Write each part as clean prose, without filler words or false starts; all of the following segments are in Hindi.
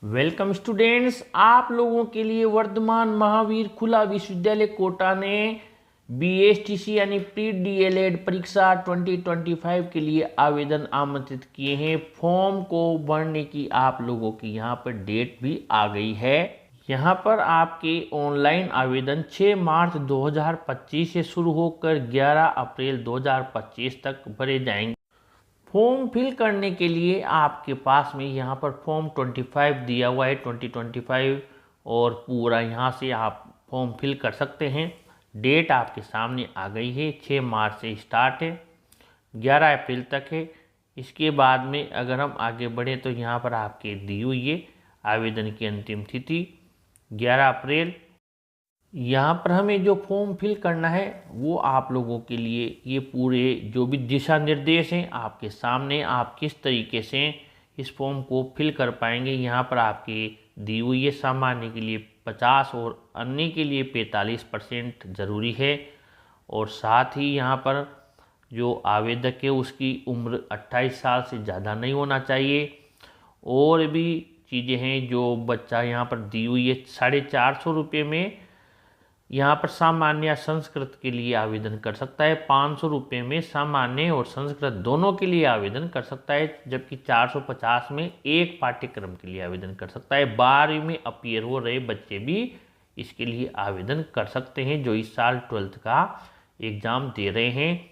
वेलकम स्टूडेंट्स, आप लोगों के लिए वर्धमान महावीर खुला विश्वविद्यालय कोटा ने BSTC यानी प्री DLED परीक्षा 2025 के लिए आवेदन आमंत्रित किए हैं। फॉर्म को भरने की आप लोगों की यहाँ पर डेट भी आ गई है। यहाँ पर आपके ऑनलाइन आवेदन 6 मार्च 2025 से शुरू होकर 11 अप्रैल 2025 तक भरे जाएंगे। फॉर्म फिल करने के लिए आपके पास में यहाँ पर फॉर्म 25 दिया हुआ है 2025 और पूरा यहाँ से आप फॉर्म फिल कर सकते हैं। डेट आपके सामने आ गई है, 6 मार्च से स्टार्ट है, 11 अप्रैल तक है। इसके बाद में अगर हम आगे बढ़ें तो यहाँ पर आपके दी हुई है आवेदन की अंतिम तिथि 11 अप्रैल। यहाँ पर हमें जो फॉर्म फिल करना है वो आप लोगों के लिए ये पूरे जो भी दिशा निर्देश हैं आपके सामने, आप किस तरीके से इस फॉर्म को फिल कर पाएंगे। यहाँ पर आपके दी हुई है सामान्य के लिए 50 और अन्य के लिए 45% ज़रूरी है। और साथ ही यहाँ पर जो आवेदक है उसकी उम्र 28 साल से ज़्यादा नहीं होना चाहिए। और भी चीज़ें हैं जो बच्चा यहाँ पर दी हुई है 450 रुपये में यहाँ पर सामान्य संस्कृत के लिए आवेदन कर सकता है, 500 रुपये में सामान्य और संस्कृत दोनों के लिए आवेदन कर सकता है, जबकि 450 में एक पाठ्यक्रम के लिए आवेदन कर सकता है। 12वीं में अपीयर हो रहे बच्चे भी इसके लिए आवेदन कर सकते हैं जो इस साल 12th का एग्ज़ाम दे रहे हैं।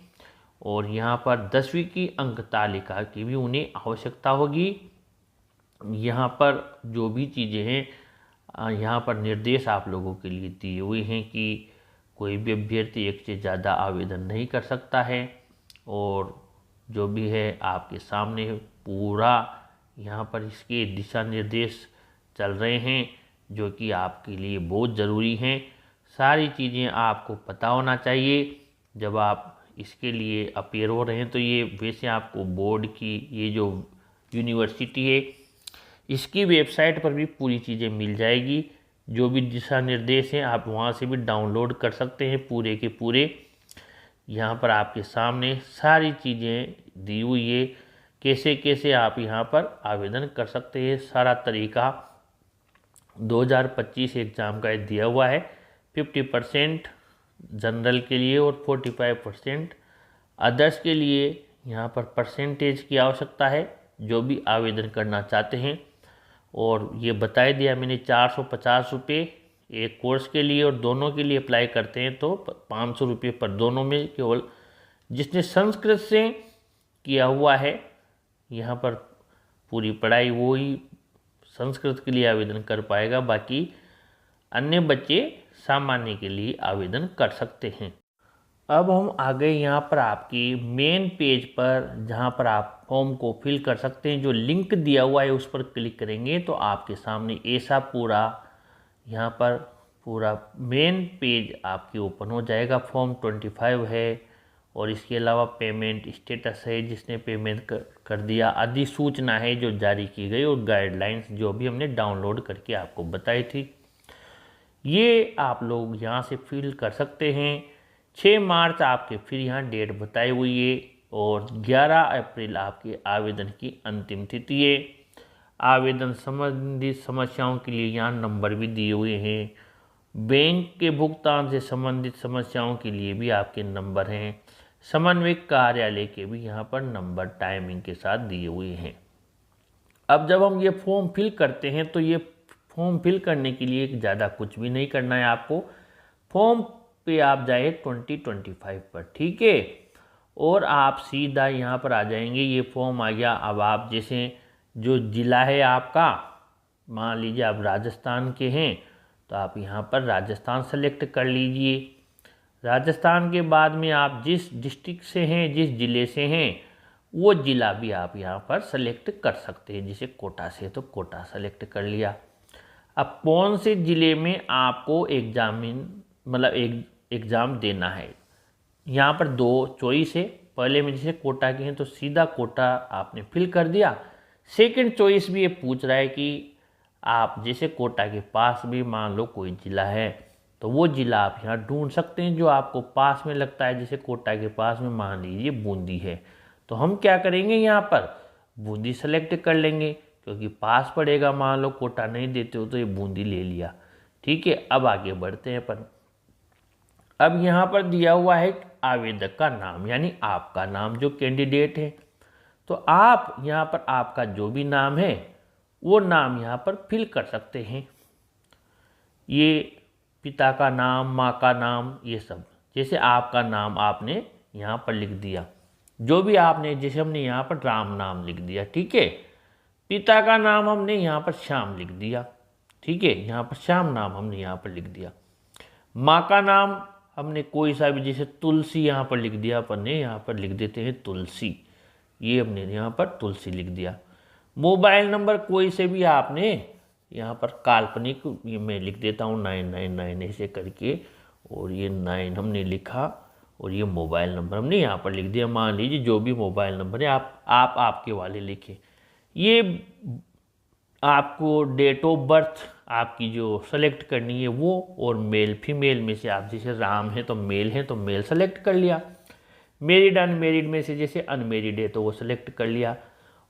और यहाँ पर 10वीं की अंक तालिका की भी उन्हें आवश्यकता होगी। यहाँ पर जो भी चीज़ें हैं यहाँ पर निर्देश आप लोगों के लिए दिए हुए हैं कि कोई भी अभ्यर्थी एक से ज़्यादा आवेदन नहीं कर सकता है। और जो भी है आपके सामने पूरा यहाँ पर इसके दिशा निर्देश चल रहे हैं जो कि आपके लिए बहुत ज़रूरी हैं। सारी चीज़ें आपको पता होना चाहिए जब आप इसके लिए अपेयर हो रहे हैं। तो ये वैसे आपको बोर्ड की ये जो यूनिवर्सिटी है इसकी वेबसाइट पर भी पूरी चीज़ें मिल जाएगी। जो भी दिशा निर्देश हैं आप वहाँ से भी डाउनलोड कर सकते हैं पूरे के पूरे। यहाँ पर आपके सामने सारी चीज़ें दी हुई है, कैसे कैसे आप यहाँ पर आवेदन कर सकते हैं। सारा तरीका 2025 एग्ज़ाम का दिया हुआ है। 50% जनरल के लिए और 45% अदर्स के लिए यहाँ पर परसेंटेज की आवश्यकता है जो भी आवेदन करना चाहते हैं। और ये बता दिया मैंने 450 रुपये एक कोर्स के लिए और दोनों के लिए अप्लाई करते हैं तो 500 रुपये पर दोनों में। केवल जिसने संस्कृत से किया हुआ है यहाँ पर पूरी पढ़ाई वो ही संस्कृत के लिए आवेदन कर पाएगा, बाकी अन्य बच्चे सामान्य के लिए आवेदन कर सकते हैं। अब हम आ गए यहाँ पर आपकी मेन पेज पर जहाँ पर आप फॉर्म को फिल कर सकते हैं। जो लिंक दिया हुआ है उस पर क्लिक करेंगे तो आपके सामने ऐसा पूरा यहाँ पर पूरा मेन पेज आपके ओपन हो जाएगा। फॉर्म 25 है और इसके अलावा पेमेंट स्टेटस है, जिसने पेमेंट कर दिया, आदि सूचना है जो जारी की गई और गाइडलाइंस जो भी हमने डाउनलोड करके आपको बताई थी, ये आप लोग यहाँ से फिल कर सकते हैं। 6 मार्च आपके फिर यहाँ डेट बताई हुई है और 11 अप्रैल आपके आवेदन की अंतिम तिथि है। आवेदन संबंधित समस्याओं के लिए यहाँ नंबर भी दिए हुए हैं। बैंक के भुगतान से संबंधित समस्याओं के लिए भी आपके नंबर हैं। समन्वयक कार्यालय के भी यहाँ पर नंबर टाइमिंग के साथ दिए हुए हैं। अब जब हम ये फॉर्म फिल करते हैं तो ये फॉर्म फिल करने के लिए ज़्यादा कुछ भी नहीं करना है आपको। फॉर्म पे आप जाए 2025 पर, ठीक है, और आप सीधा यहाँ पर आ जाएंगे। ये फॉर्म आ गया। अब आप जैसे जो ज़िला है आपका, मान लीजिए आप राजस्थान के हैं तो आप यहाँ पर राजस्थान सेलेक्ट कर लीजिए। राजस्थान के बाद में आप जिस डिस्ट्रिक्ट से हैं, जिस ज़िले से हैं, वो ज़िला भी आप यहाँ पर सेलेक्ट कर सकते हैं। जैसे कोटा से तो कोटा सेलेक्ट कर लिया। अब कौन से ज़िले में आपको एग्ज़ाम देना है, यहाँ पर 2 चॉइस है। पहले में जैसे कोटा के हैं तो सीधा कोटा आपने फिल कर दिया। सेकंड चॉइस भी ये पूछ रहा है कि आप जैसे कोटा के पास भी मान लो कोई ज़िला है तो वो ज़िला आप यहाँ ढूंढ सकते हैं जो आपको पास में लगता है। जैसे कोटा के पास में मान लीजिए बूंदी है तो हम क्या करेंगे, यहाँ पर बूंदी सेलेक्ट कर लेंगे क्योंकि पास पड़ेगा, मान लो कोटा नहीं देते हो तो ये बूंदी ले लिया। ठीक है, अब आगे बढ़ते हैं अपन। अब यहाँ पर दिया हुआ है आवेदक का नाम, यानी आपका नाम जो कैंडिडेट है। तो आप यहाँ पर आपका जो भी नाम है वो नाम यहाँ पर फिल कर सकते हैं। ये पिता का नाम, माँ का नाम, ये सब। जैसे आपका नाम आपने यहाँ पर लिख दिया, जो भी आपने, जैसे हमने यहाँ पर राम नाम लिख दिया। ठीक है, पिता का नाम हमने यहाँ पर श्याम लिख दिया। ठीक है, यहाँ पर श्याम नाम हमने यहाँ पर लिख दिया। माँ का नाम हमने कोई सा भी, जैसे तुलसी यहाँ पर लिख दिया अपन ने, यहाँ पर लिख देते हैं तुलसी, ये हमने यहाँ पर तुलसी लिख दिया। मोबाइल नंबर कोई से भी आपने यहाँ पर काल्पनिक, ये मैं लिख देता हूँ 999 ऐसे करके, और ये 9 हमने लिखा, और ये मोबाइल नंबर हमने यहाँ पर लिख दिया। मान लीजिए जो भी मोबाइल नंबर है आप आपके वाले लिखें। ये आपको डेट ऑफ बर्थ आपकी जो सेलेक्ट करनी है वो, और मेल फीमेल में से आप, जैसे राम है तो मेल सेलेक्ट कर लिया। मैरिड अनमेरिड में से जैसे अनमेरिड है तो वो सेलेक्ट कर लिया,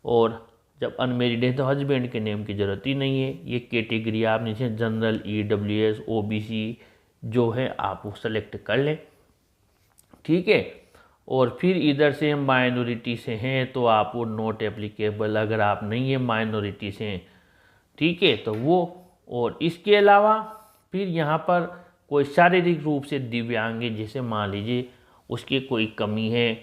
और जब अनमेरिड है तो हस्बैंड के नेम की ज़रूरत ही नहीं है। ये कैटेगरी आपने जैसे जनरल, EWS, OBC जो है आप वो सेलेक्ट कर लें। ठीक है, और फिर इधर से हम माइनॉरिटी से हैं तो आप वो नॉट एप्लीकेबल, अगर आप नहीं है माइनॉरिटी से हैं। ठीक है, तो वो, और इसके अलावा फिर यहाँ पर कोई शारीरिक रूप से दिव्यांग है, जैसे मान लीजिए उसकी कोई कमी है,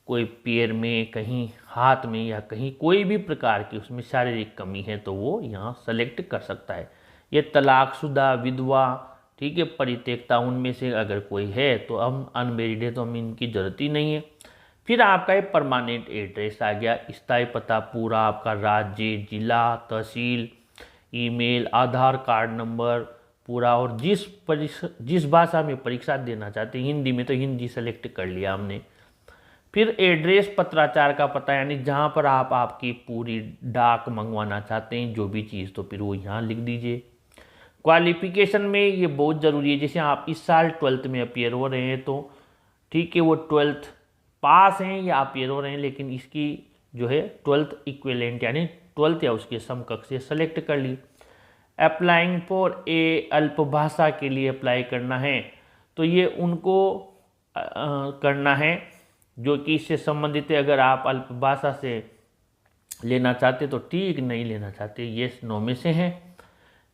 कोई पैर में, कहीं हाथ में, या कहीं कोई भी प्रकार की उसमें शारीरिक कमी है तो वो यहाँ सेलेक्ट कर सकता है। ये तलाकशुदा, विधवा, ठीक है, परित्यक्ता, उनमें से अगर कोई है तो हम अनमेरिड है तो हम इनकी ज़रूरत ही नहीं है। फिर आपका ये परमानेंट एड्रेस आ गया, स्थायी पता पूरा आपका, राज्य, जिला, तहसील, ईमेल, आधार कार्ड नंबर पूरा, और जिस भाषा में परीक्षा देना चाहते हैं, हिंदी में तो हिंदी सेलेक्ट कर लिया हमने। फिर एड्रेस पत्राचार का पता, यानी जहाँ पर आप आपकी पूरी डाक मंगवाना चाहते हैं जो भी चीज़, तो फिर वो यहाँ लिख दीजिए। क्वालिफिकेशन में ये बहुत ज़रूरी है, जैसे आप इस साल 12th में अपियर हो रहे हैं तो ठीक है, वो 12th पास हैं या अपियर हो रहे हैं, लेकिन इसकी जो है 12th इक्विवेलेंट यानी 12th या उसके समकक्ष से सेलेक्ट कर ली। अप्लाइंग फॉर ए अल्प भाषा के लिए अप्लाई करना है तो ये उनको करना है जो कि इससे संबंधित है। अगर आप अल्प भाषा से लेना चाहते तो ठीक, नहीं लेना चाहते येस नो में से हैं।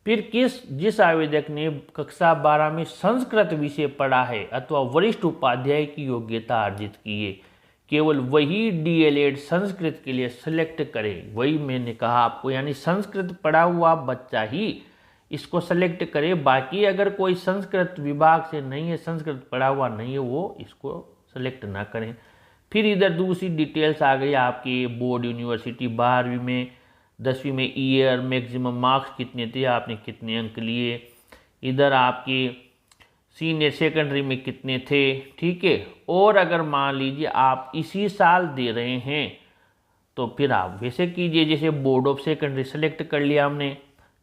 फिर जिस आवेदक ने कक्षा 12 में संस्कृत विषय पढ़ा है अथवा वरिष्ठ उपाध्याय की योग्यता अर्जित की है, केवल वही DLED संस्कृत के लिए सेलेक्ट करें। वही मैंने कहा आपको, यानी संस्कृत पढ़ा हुआ बच्चा ही इसको सेलेक्ट करे। बाकी अगर कोई संस्कृत विभाग से नहीं है, संस्कृत पढ़ा हुआ नहीं है, वो इसको सेलेक्ट ना करें। फिर इधर दूसरी डिटेल्स आ गई आपकी, बोर्ड, यूनिवर्सिटी, 12वीं में, 10वीं में ईयर, मैक्सिमम मार्क्स कितने थे, आपने कितने अंक लिए, इधर आपकी सीनियर सेकेंडरी में कितने थे। ठीक है, और अगर मान लीजिए आप इसी साल दे रहे हैं तो फिर आप वैसे कीजिए, जैसे बोर्ड ऑफ सेकेंडरी सेलेक्ट कर लिया हमने,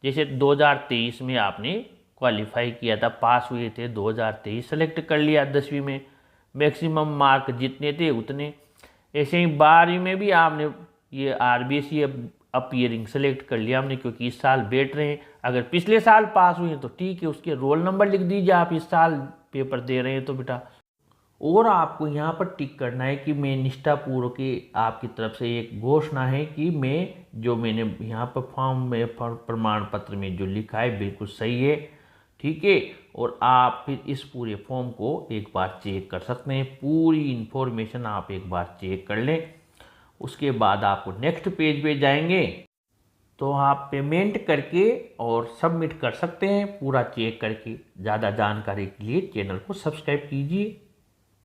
जैसे 2023 में आपने क्वालिफाई किया था, पास हुए थे 2023, सेलेक्ट कर लिया 10वीं में, मैक्सिमम मार्क जितने थे उतने। ऐसे ही 12वीं में भी आपने ये RBC अपीयरिंग सेलेक्ट कर लिया हमने, क्योंकि इस साल बैठ रहे हैं। अगर पिछले साल पास हुए हैं तो ठीक है, उसके रोल नंबर लिख दीजिए, आप इस साल पेपर दे रहे हैं तो बेटा। और आपको यहाँ पर टिक करना है कि मैं निष्ठापूर्वक की आपकी तरफ से एक घोषणा है कि मैंने यहाँ पर फॉर्म में प्रमाण पत्र में जो लिखा है बिल्कुल सही है। ठीक है, और आप फिर इस पूरे फॉर्म को एक बार चेक कर सकते हैं, पूरी इन्फॉर्मेशन आप एक बार चेक कर लें। उसके बाद आपको नेक्स्ट पेज पे जाएंगे तो आप पेमेंट करके और सबमिट कर सकते हैं, पूरा चेक करके। ज़्यादा जानकारी के लिए चैनल को सब्सक्राइब कीजिए।